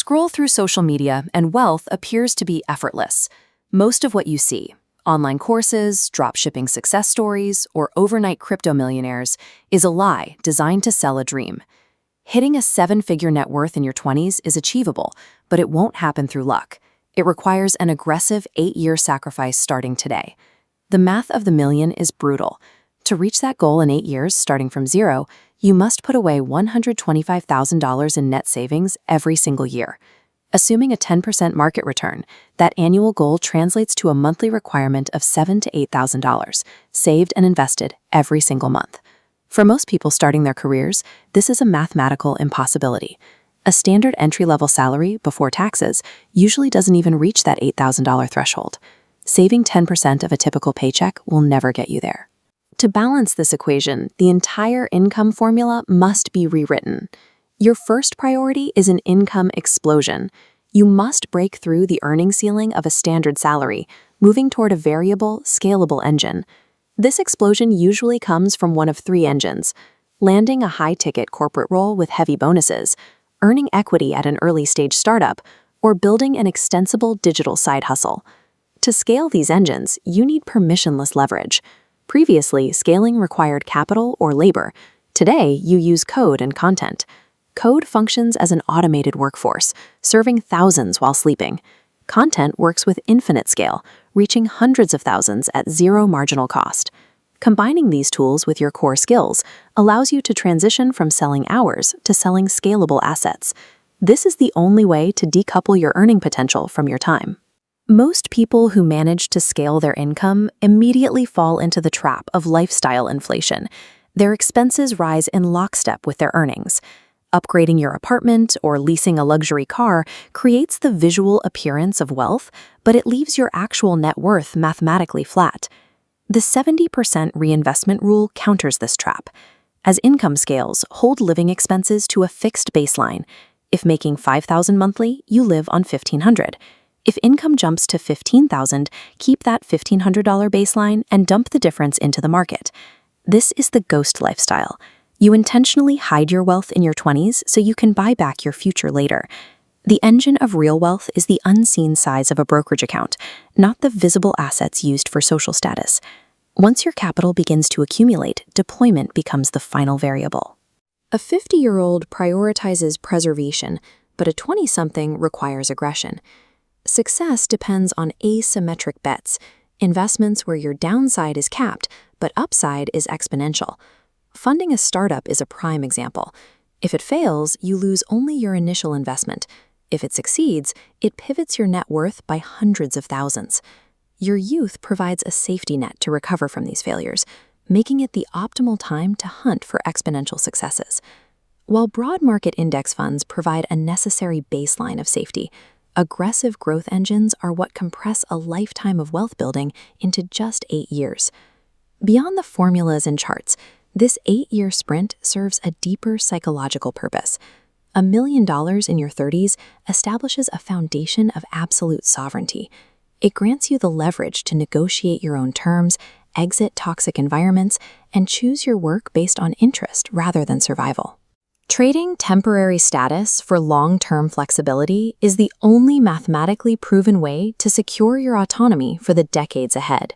Scroll through social media and wealth appears to be effortless. Most of what you see, online courses, dropshipping success stories, or overnight crypto millionaires, is a lie designed to sell a dream. Hitting a seven-figure net worth in your 20s is achievable, but it won't happen through luck. It requires an aggressive 8-year sacrifice starting today. The math of the million is brutal. To reach that goal in 8 years, starting from zero, you must put away $125,000 in net savings every single year. Assuming a 10% market return, that annual goal translates to a monthly requirement of $7,000 to $8,000, saved and invested every single month. For most people starting their careers, this is a mathematical impossibility. A standard entry-level salary before taxes usually doesn't even reach that $8,000 threshold. Saving 10% of a typical paycheck will never get you there. To balance this equation, the entire income formula must be rewritten. Your first priority is an income explosion. You must break through the earning ceiling of a standard salary, moving toward a variable, scalable engine. This explosion usually comes from one of three engines: landing a high-ticket corporate role with heavy bonuses, earning equity at an early-stage startup, or building an extensible digital side hustle. To scale these engines, you need permissionless leverage. Previously, scaling required capital or labor. Today, you use code and content. Code functions as an automated workforce, serving thousands while sleeping. Content works with infinite scale, reaching hundreds of thousands at zero marginal cost. Combining these tools with your core skills allows you to transition from selling hours to selling scalable assets. This is the only way to decouple your earning potential from your time. Most people who manage to scale their income immediately fall into the trap of lifestyle inflation. Their expenses rise in lockstep with their earnings. Upgrading your apartment or leasing a luxury car creates the visual appearance of wealth, but it leaves your actual net worth mathematically flat. The 70% reinvestment rule counters this trap. As income scales, hold living expenses to a fixed baseline. If making $5,000 monthly, you live on $1,500. If income jumps to $15,000, keep that $1,500 baseline and dump the difference into the market. This is the ghost lifestyle. You intentionally hide your wealth in your 20s so you can buy back your future later. The engine of real wealth is the unseen size of a brokerage account, not the visible assets used for social status. Once your capital begins to accumulate, deployment becomes the final variable. A 50-year-old prioritizes preservation, but a 20-something requires aggression. Success depends on asymmetric bets, investments where your downside is capped, but upside is exponential. Funding a startup is a prime example. If it fails, you lose only your initial investment. If it succeeds, it pivots your net worth by hundreds of thousands. Your youth provides a safety net to recover from these failures, making it the optimal time to hunt for exponential successes. While broad market index funds provide a necessary baseline of safety, aggressive growth engines are what compress a lifetime of wealth building into just 8 years. Beyond the formulas and charts, this 8-year sprint serves a deeper psychological purpose. $1 million in your 30s establishes a foundation of absolute sovereignty. It grants you the leverage to negotiate your own terms, exit toxic environments, and choose your work based on interest rather than survival. Trading temporary status for long-term flexibility is the only mathematically proven way to secure your autonomy for the decades ahead.